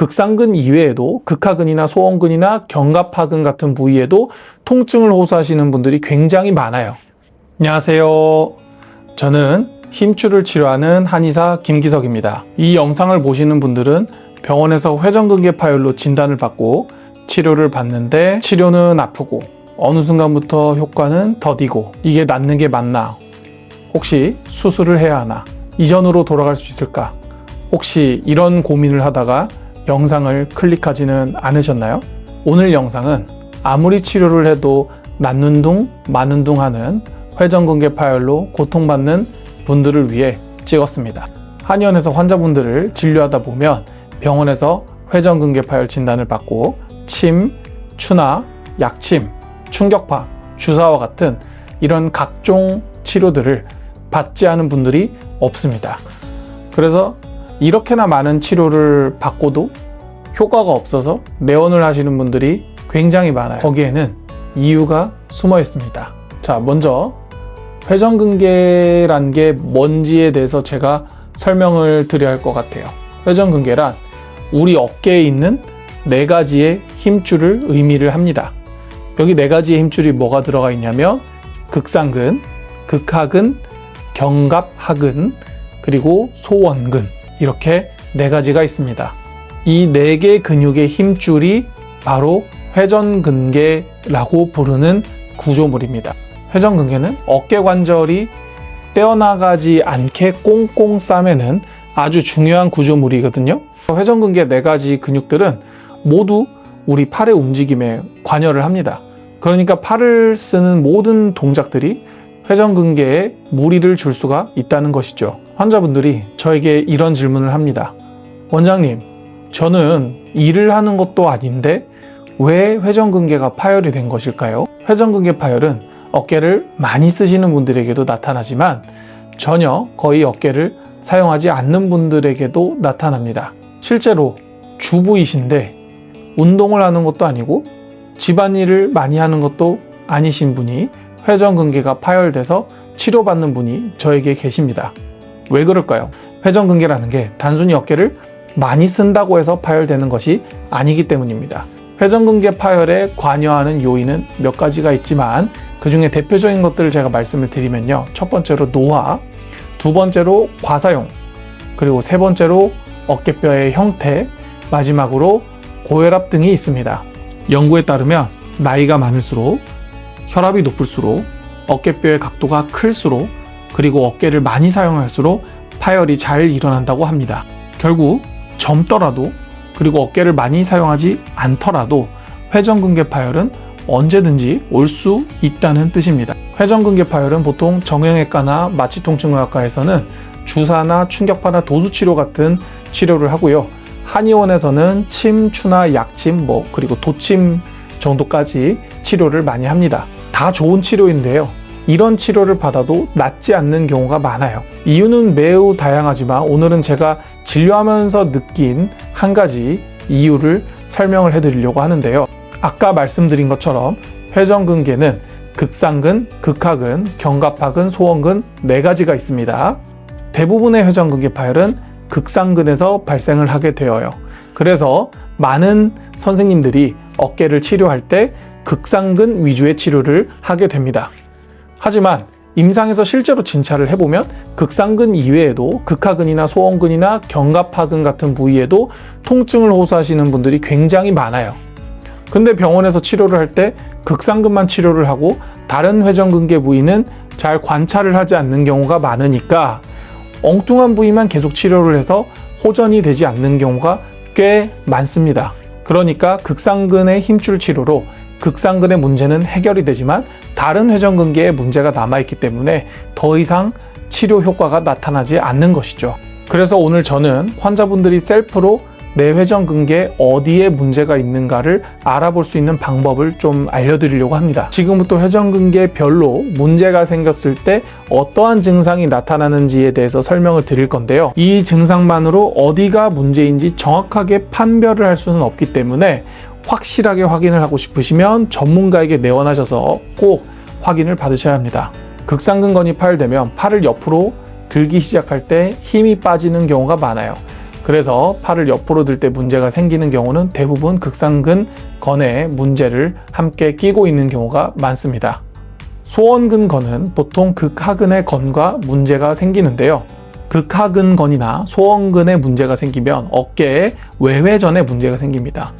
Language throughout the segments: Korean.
극상근 이외에도 극하근이나 소원근이나 견갑하근 같은 부위에도 통증을 호소하시는 분들이 굉장히 많아요. 안녕하세요. 저는 힘줄을 치료하는 한의사 김기석입니다. 이 영상을 보시는 분들은 병원에서 회전근개 파열로 진단을 받고 치료를 받는데 치료는 아프고 어느 순간부터 효과는 더디고 이게 낫는 게 맞나? 혹시 수술을 해야 하나? 이전으로 돌아갈 수 있을까? 혹시 이런 고민을 하다가 영상을 클릭하지는 않으셨나요? 오늘 영상은 아무리 치료를 해도 낫는 둥 마는 둥 하는 회전근개 파열로 고통받는 분들을 위해 찍었습니다. 한의원에서 환자분들을 진료하다 보면 병원에서 회전근개 파열 진단을 받고 침, 추나, 약침, 충격파, 주사와 같은 이런 각종 치료들을 받지 않은 분들이 없습니다. 그래서 이렇게나 많은 치료를 받고도 효과가 없어서 내원을 하시는 분들이 굉장히 많아요. 거기에는 이유가 숨어 있습니다. 자, 먼저 회전근개란 게 뭔지에 대해서 제가 설명을 드려야 할 것 같아요. 회전근개란 우리 어깨에 있는 4가지의 힘줄을 의미를 합니다. 여기 4가지의 힘줄이 뭐가 들어가 있냐면 극상근, 극하근, 견갑하근, 그리고 소원근, 이렇게 4가지가 있습니다. 이 4개 근육의 힘줄이 바로 회전근개라고 부르는 구조물입니다. 회전근개는 어깨 관절이 떼어나가지 않게 꽁꽁 싸매는 아주 중요한 구조물이거든요. 회전근개 4가지 근육들은 모두 우리 팔의 움직임에 관여를 합니다. 그러니까 팔을 쓰는 모든 동작들이 회전근개에 무리를 줄 수가 있다는 것이죠. 환자분들이 저에게 이런 질문을 합니다. 원장님, 저는 일을 하는 것도 아닌데 왜 회전근개가 파열이 된 것일까요? 회전근개 파열은 어깨를 많이 쓰시는 분들에게도 나타나지만 전혀 거의 어깨를 사용하지 않는 분들에게도 나타납니다. 실제로 주부이신데 운동을 하는 것도 아니고 집안일을 많이 하는 것도 아니신 분이 회전근개가 파열돼서 치료받는 분이 저에게 계십니다. 왜 그럴까요? 회전근개라는 게 단순히 어깨를 많이 쓴다고 해서 파열되는 것이 아니기 때문입니다. 회전근개 파열에 관여하는 요인은 몇 가지가 있지만 그 중에 대표적인 것들을 제가 말씀을 드리면요. 첫 번째로 노화, 두 번째로 과사용, 그리고 세 번째로 어깨뼈의 형태, 마지막으로 고혈압 등이 있습니다. 연구에 따르면 나이가 많을수록 혈압이 높을수록 어깨뼈의 각도가 클수록 그리고 어깨를 많이 사용할수록 파열이 잘 일어난다고 합니다. 결국 젊더라도 그리고 어깨를 많이 사용하지 않더라도 회전근개 파열은 언제든지 올 수 있다는 뜻입니다. 회전근개 파열은 보통 정형외과나 마취통증의학과에서는 주사나 충격파나 도수치료 같은 치료를 하고요. 한의원에서는 침, 추나 약침, 그리고 도침 정도까지 치료를 많이 합니다. 다 좋은 치료인데요. 이런 치료를 받아도 낫지 않는 경우가 많아요. 이유는 매우 다양하지만 오늘은 제가 진료하면서 느낀 한 가지 이유를 설명을 해드리려고 하는데요. 아까 말씀드린 것처럼 회전근개는 극상근, 극하근, 견갑하근, 소원근 4가지가 있습니다. 대부분의 회전근개 파열은 극상근에서 발생을 하게 되어요. 그래서 많은 선생님들이 어깨를 치료할 때 극상근 위주의 치료를 하게 됩니다. 하지만 임상에서 실제로 진찰을 해보면 극상근 이외에도 극하근이나 소원근이나 견갑하근 같은 부위에도 통증을 호소하시는 분들이 굉장히 많아요. 근데 병원에서 치료를 할 때 극상근만 치료를 하고 다른 회전근개 부위는 잘 관찰을 하지 않는 경우가 많으니까 엉뚱한 부위만 계속 치료를 해서 호전이 되지 않는 경우가 꽤 많습니다. 그러니까 극상근의 힘줄 치료로 극상근의 문제는 해결이 되지만 다른 회전근개에 문제가 남아있기 때문에 더 이상 치료 효과가 나타나지 않는 것이죠. 그래서 오늘 저는 환자분들이 셀프로 내 회전근개에 어디에 문제가 있는가를 알아볼 수 있는 방법을 좀 알려드리려고 합니다. 지금부터 회전근개별로 문제가 생겼을 때 어떠한 증상이 나타나는지에 대해서 설명을 드릴 건데요. 이 증상만으로 어디가 문제인지 정확하게 판별을 할 수는 없기 때문에 확실하게 확인을 하고 싶으시면 전문가에게 내원하셔서 꼭 확인을 받으셔야 합니다. 극상근건이 파열되면 팔을 옆으로 들기 시작할 때 힘이 빠지는 경우가 많아요. 그래서 팔을 옆으로 들 때 문제가 생기는 경우는 대부분 극상근 건에 문제를 함께 끼고 있는 경우가 많습니다. 소원근 건은 보통 극하근의 건과 문제가 생기는데요. 극하근 건이나 소원근에 문제가 생기면 어깨에 외회전에 문제가 생깁니다.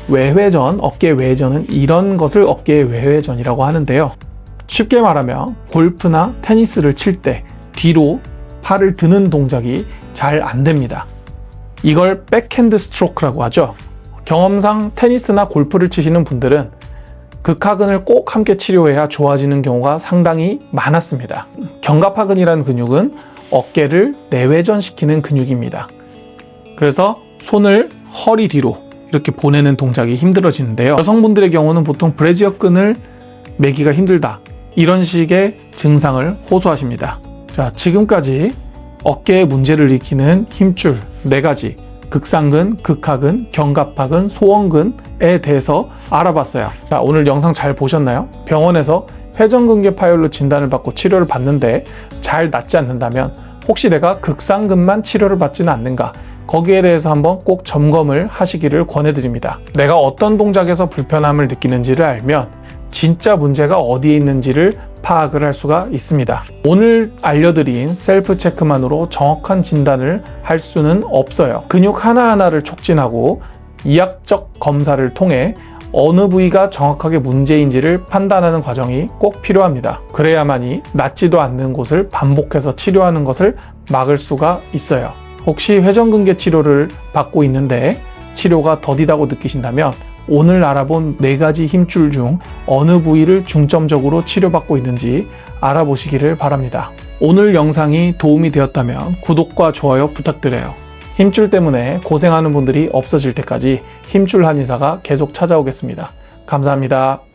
외회전, 어깨 외회전은 이런 것을 어깨 외회전이라고 하는데요. 쉽게 말하면 골프나 테니스를 칠 때 뒤로 팔을 드는 동작이 잘 안 됩니다. 이걸 백핸드 스트로크라고 하죠. 경험상 테니스나 골프를 치시는 분들은 극하근을 꼭 함께 치료해야 좋아지는 경우가 상당히 많았습니다. 견갑하근이라는 근육은 어깨를 내외전시키는 근육입니다. 그래서 손을 허리 뒤로 이렇게 보내는 동작이 힘들어지는데요. 여성분들의 경우는 보통 브래지어근을 매기가 힘들다, 이런 식의 증상을 호소하십니다. 자, 지금까지 어깨에 문제를 일으키는 힘줄 4가지, 극상근, 극하근, 견갑하근, 소원근에 대해서 알아봤어요. 자, 오늘 영상 잘 보셨나요? 병원에서 회전근개 파열로 진단을 받고 치료를 받는데 잘 낫지 않는다면 혹시 내가 극상근만 치료를 받지는 않는가, 거기에 대해서 한번 꼭 점검을 하시기를 권해드립니다. 내가 어떤 동작에서 불편함을 느끼는지를 알면 진짜 문제가 어디에 있는지를 파악을 할 수가 있습니다. 오늘 알려드린 셀프 체크만으로 정확한 진단을 할 수는 없어요. 근육 하나하나를 촉진하고 이학적 검사를 통해 어느 부위가 정확하게 문제인지를 판단하는 과정이 꼭 필요합니다. 그래야만이 낫지도 않는 곳을 반복해서 치료하는 것을 막을 수가 있어요. 혹시 회전근개 치료를 받고 있는데 치료가 더디다고 느끼신다면 오늘 알아본 4가지 힘줄 중 어느 부위를 중점적으로 치료받고 있는지 알아보시기를 바랍니다. 오늘 영상이 도움이 되었다면 구독과 좋아요 부탁드려요. 힘줄 때문에 고생하는 분들이 없어질 때까지 힘줄 한의사가 계속 찾아오겠습니다. 감사합니다.